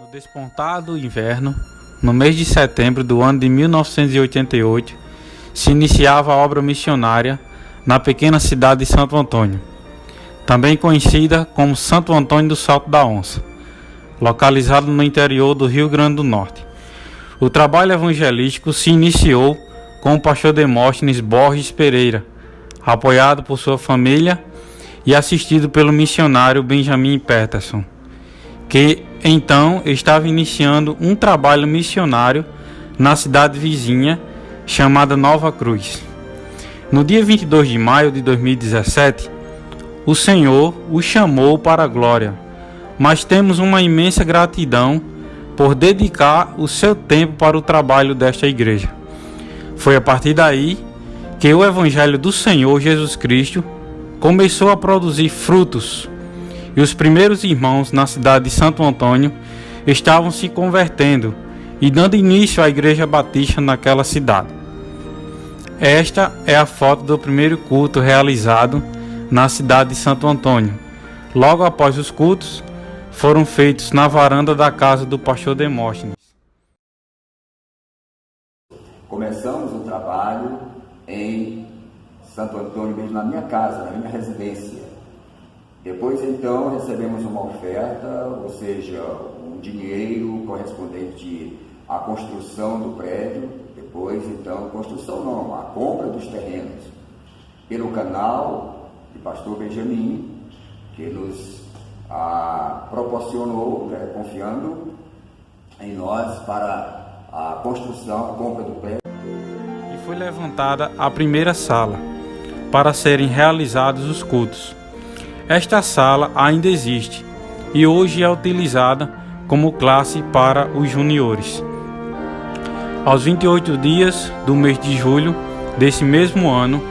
No despontado inverno, no mês de setembro do ano de 1988, se iniciava a obra missionária na pequena cidade de Santo Antônio, também conhecida como Santo Antônio do Salto da Onça, localizado no interior do Rio Grande do Norte. O trabalho evangelístico se iniciou com o pastor Demóstenes Borges Pereira, apoiado por sua família e assistido pelo missionário Benjamin Peterson, que então estava iniciando um trabalho missionário na cidade vizinha chamada Nova Cruz. No dia 22 de maio de 2017, o Senhor o chamou para a glória, mas temos uma imensa gratidão por dedicar o seu tempo para o trabalho desta igreja. Foi a partir daí que o Evangelho do Senhor Jesus Cristo começou a produzir frutos, e os primeiros irmãos na cidade de Santo Antônio estavam se convertendo e dando início à Igreja Batista naquela cidade. Esta é a foto do primeiro culto realizado na cidade de Santo Antônio. Logo após os cultos, foram feitos na varanda da casa do pastor Demóstenes. Começamos o trabalho em Santo Antônio, mesmo na minha casa, na minha residência. Depois, então, recebemos uma oferta, ou seja, um dinheiro correspondente à construção do prédio. Depois, então, construção não, a compra dos terrenos, pelo canal de pastor Benjamin, que nos proporcionou, confiando em nós para a construção, a compra do prédio. E foi levantada a primeira sala para serem realizados os cultos. Esta sala ainda existe e hoje é utilizada como classe para os juniores. Aos 28 dias do mês de julho desse mesmo ano,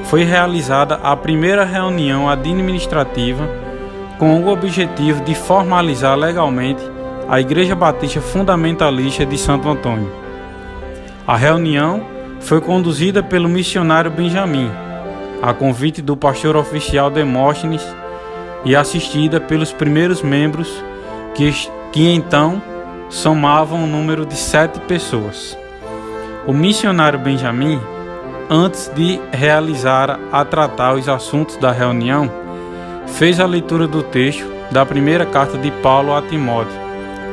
foi realizada a primeira reunião administrativa com o objetivo de formalizar legalmente a Igreja Batista Fundamentalista de Santo Antônio. A reunião foi conduzida pelo missionário Benjamin, a convite do pastor oficial Demóstenes, e assistida pelos primeiros membros que então somavam um número de 7 pessoas. O missionário Benjamin, antes de realizar a tratar os assuntos da reunião, fez a leitura do texto da primeira carta de Paulo a Timóteo,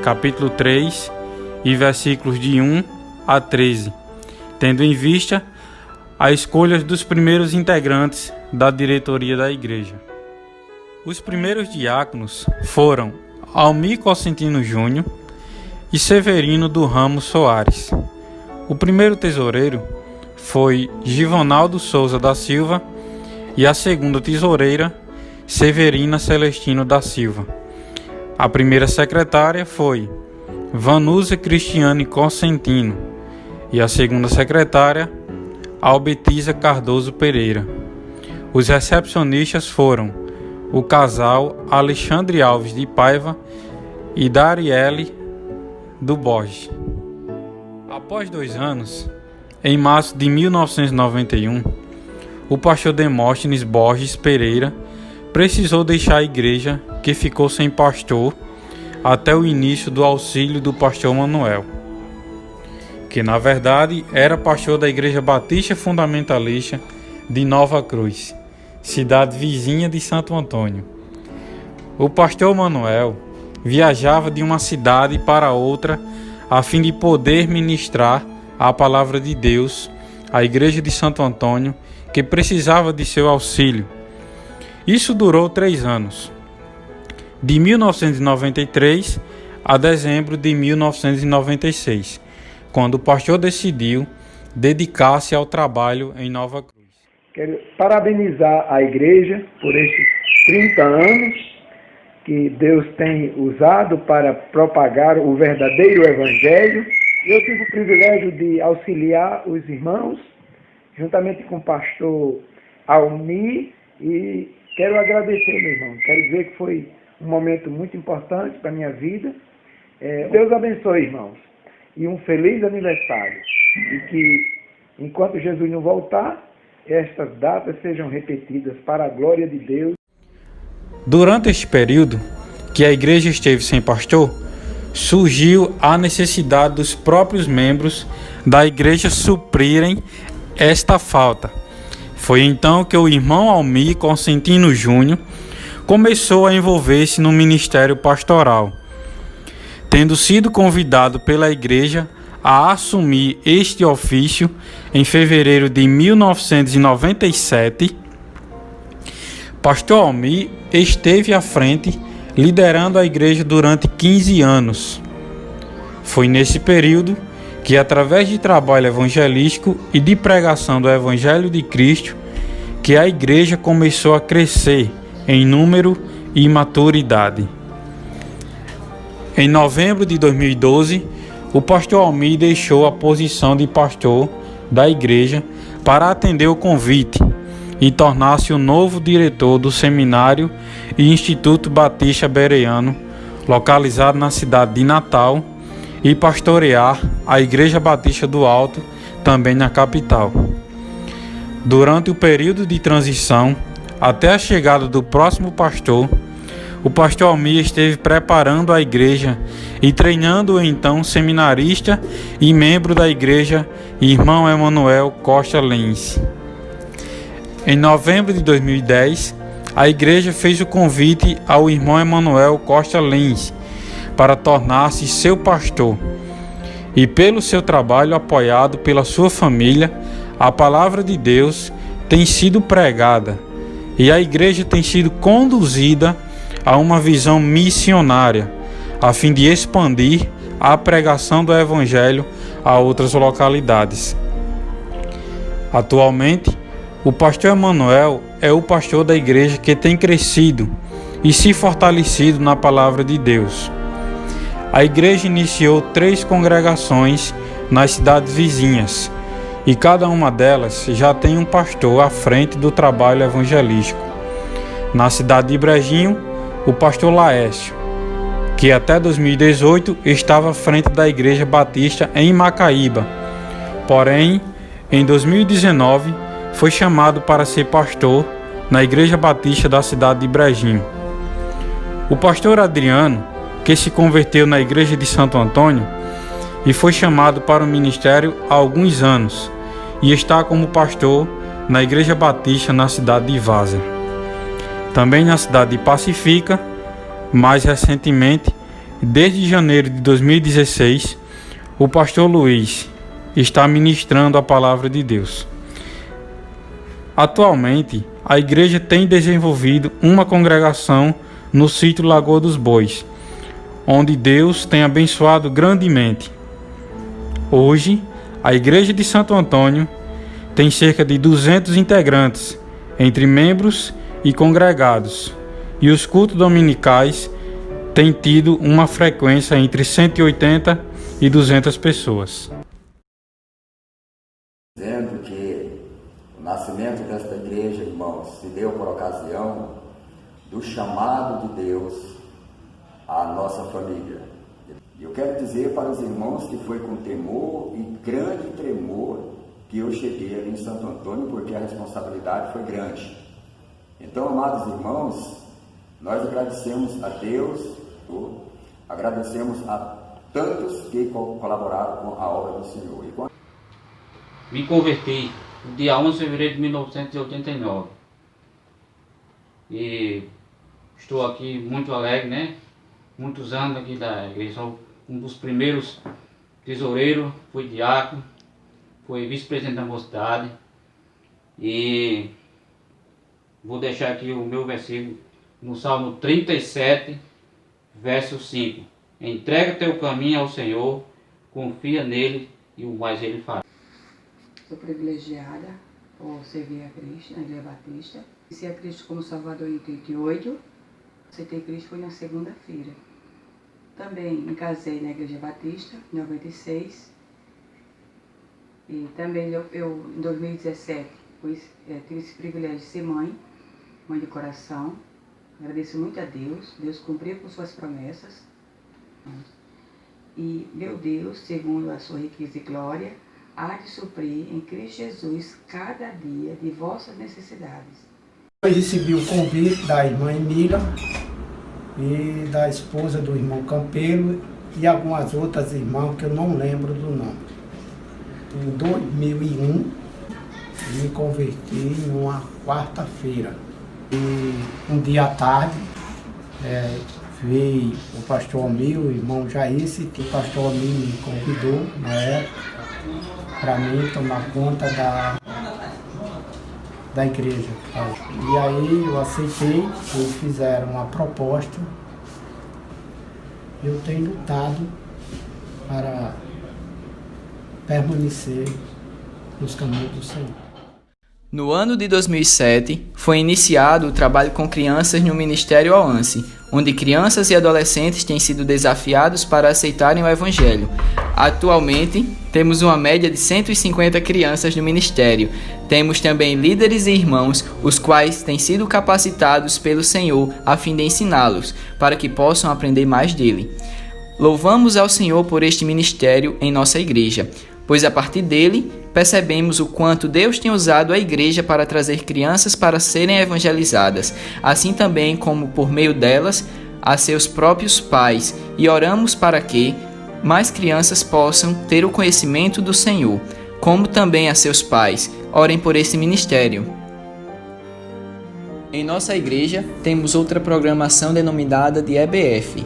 capítulo 3 e versículos de 1 a 13, tendo em vista a escolha dos primeiros integrantes da diretoria da igreja. Os primeiros diáconos foram Almir Cosentino Júnior e Severino do Ramos Soares. O primeiro tesoureiro foi Givonaldo Souza da Silva e a segunda tesoureira Severina Celestino da Silva. A primeira secretária foi Vanusa Cristiane Cosentino e a segunda secretária Albetiza Cardoso Pereira. Os recepcionistas foram o casal Alexandre Alves de Paiva e Dariele do Borges. Após 2 anos, em março de 1991, o pastor Demóstenes Borges Pereira precisou deixar a igreja, que ficou sem pastor até o início do auxílio do pastor Manuel, que na verdade era pastor da Igreja Batista Fundamentalista de Nova Cruz, cidade vizinha de Santo Antônio. O pastor Manuel viajava de uma cidade para outra a fim de poder ministrar a palavra de Deus à Igreja de Santo Antônio, que precisava de seu auxílio. Isso durou 3 anos, de 1993 a dezembro de 1996, quando o pastor decidiu dedicar-se ao trabalho em Nova Cruz. Quero parabenizar a igreja por esses 30 anos que Deus tem usado para propagar o verdadeiro evangelho. Eu tive o privilégio de auxiliar os irmãos, juntamente com o pastor Almir, e quero agradecer, meu irmão. Quero dizer que foi um momento muito importante para a minha vida. Deus abençoe, irmãos. E um feliz aniversário. E que, enquanto Jesus não voltar, estas datas sejam repetidas para a glória de Deus. Durante este período que a igreja esteve sem pastor, surgiu a necessidade dos próprios membros da igreja suprirem esta falta. Foi então que o irmão Almir Consentino Júnior começou a envolver-se no ministério pastoral, tendo sido convidado pela igreja a assumir este ofício em fevereiro de 1997. Pastor Almir esteve à frente, liderando a igreja durante 15 anos. Foi nesse período que, através de trabalho evangelístico e de pregação do Evangelho de Cristo, que a igreja começou a crescer em número e maturidade. Em novembro de 2012, o pastor Almir deixou a posição de pastor da igreja para atender o convite e tornar-se o novo diretor do Seminário e Instituto Batista Bereano, localizado na cidade de Natal, e pastorear a Igreja Batista do Alto, também na capital. Durante o período de transição, até a chegada do próximo pastor, o pastor Almir esteve preparando a igreja e treinando o então seminarista e membro da igreja, irmão Emanuel Costa Lenz. Em novembro de 2010, a igreja fez o convite ao irmão Emanuel Costa Lenz para tornar-se seu pastor. E pelo seu trabalho apoiado pela sua família, a palavra de Deus tem sido pregada e a igreja tem sido conduzida a uma visão missionária, a fim de expandir a pregação do Evangelho a outras localidades. Atualmente, o pastor Emanuel é o pastor da igreja que tem crescido e se fortalecido na palavra de Deus. A igreja iniciou 3 congregações nas cidades vizinhas, e cada uma delas já tem um pastor à frente do trabalho evangelístico. Na cidade de Brejinho, o pastor Laércio, que até 2018 estava à frente da Igreja Batista em Macaíba. Porém, em 2019, foi chamado para ser pastor na Igreja Batista da cidade de Brejinho. O pastor Adriano, que se converteu na Igreja de Santo Antônio e foi chamado para o ministério há alguns anos, e está como pastor na Igreja Batista na cidade de Várzea. Também na cidade de Pacifica, mais recentemente, desde janeiro de 2016, o pastor Luiz está ministrando a palavra de Deus. Atualmente, a igreja tem desenvolvido uma congregação no sítio Lagoa dos Bois, onde Deus tem abençoado grandemente. Hoje, a Igreja de Santo Antônio tem cerca de 200 integrantes, entre membros e congregados, e os cultos dominicais têm tido uma frequência entre 180 e 200 pessoas. Dizendo que o nascimento desta igreja, irmãos, se deu por ocasião do chamado de Deus à nossa família. Eu quero dizer para os irmãos que foi com temor e grande tremor que eu cheguei ali em Santo Antônio, porque a responsabilidade foi grande. Então, amados irmãos, nós agradecemos a Deus, agradecemos a tantos que colaboraram com a obra do Senhor. Me converti no dia 11 de fevereiro de 1989 e estou aqui muito alegre, né? Muitos anos aqui da igreja, sou um dos primeiros tesoureiros, fui diácono, fui vice-presidente da mocidade, e vou deixar aqui o meu versículo no Salmo 37, verso 5. Entrega teu caminho ao Senhor, confia nele e o mais ele fará. Sou privilegiada por servir a Cristo na Igreja Batista. Conheci a Cristo como Salvador em 88. Aceitei Cristo foi na segunda-feira. Também me casei na Igreja Batista em 96. E também eu em 2017 tive esse privilégio de ser mãe de coração. Agradeço muito a Deus. Deus cumpriu com suas promessas. E meu Deus, segundo a sua riqueza e glória, há de suprir em Cristo Jesus cada dia de vossas necessidades. Eu recebi o convite da irmã Emília e da esposa do irmão Campelo e algumas outras irmãs que eu não lembro do nome. Em 2001, me converti numa quarta-feira. E um dia à tarde, veio o pastor Amil, o irmão Jaíce, que o pastor Amil me convidou na época para mim tomar conta da igreja. E aí eu aceitei, eles fizeram uma proposta. Eu tenho lutado para permanecer nos caminhos do Senhor. No ano de 2007, foi iniciado o trabalho com crianças no Ministério Alance, onde crianças e adolescentes têm sido desafiados para aceitarem o Evangelho. Atualmente, temos uma média de 150 crianças no ministério. Temos também líderes e irmãos, os quais têm sido capacitados pelo Senhor a fim de ensiná-los, para que possam aprender mais dele. Louvamos ao Senhor por este ministério em nossa igreja, pois a partir dele percebemos o quanto Deus tem usado a igreja para trazer crianças para serem evangelizadas, assim também como por meio delas a seus próprios pais, e oramos para que mais crianças possam ter o conhecimento do Senhor, como também a seus pais. Orem por esse ministério. Em nossa igreja temos outra programação denominada de EBF,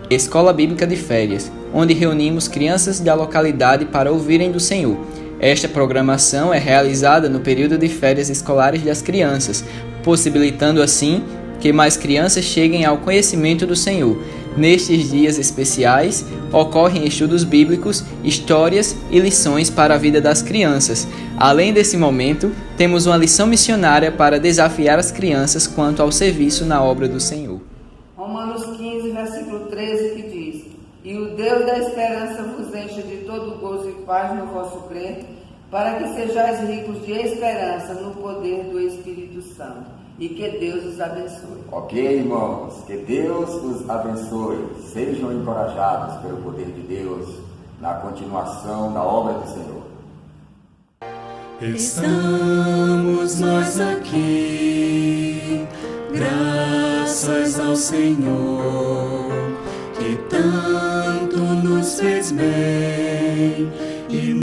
Escola Bíblica de Férias, onde reunimos crianças da localidade para ouvirem do Senhor. Esta programação é realizada no período de férias escolares das crianças, possibilitando assim que mais crianças cheguem ao conhecimento do Senhor. Nestes dias especiais, ocorrem estudos bíblicos, histórias e lições para a vida das crianças. Além desse momento, temos uma lição missionária para desafiar as crianças quanto ao serviço na obra do Senhor. Romanos 15, versículo 13, que diz: E o Deus da esperança vos enche de todo gozo e paz no vosso crer, para que sejais ricos de esperança no poder do Espírito Santo. E que Deus os abençoe. Ok, irmãos, que Deus os abençoe. Sejam encorajados pelo poder de Deus na continuação da obra do Senhor. Estamos nós aqui, graças ao Senhor, que tanto nos fez bem.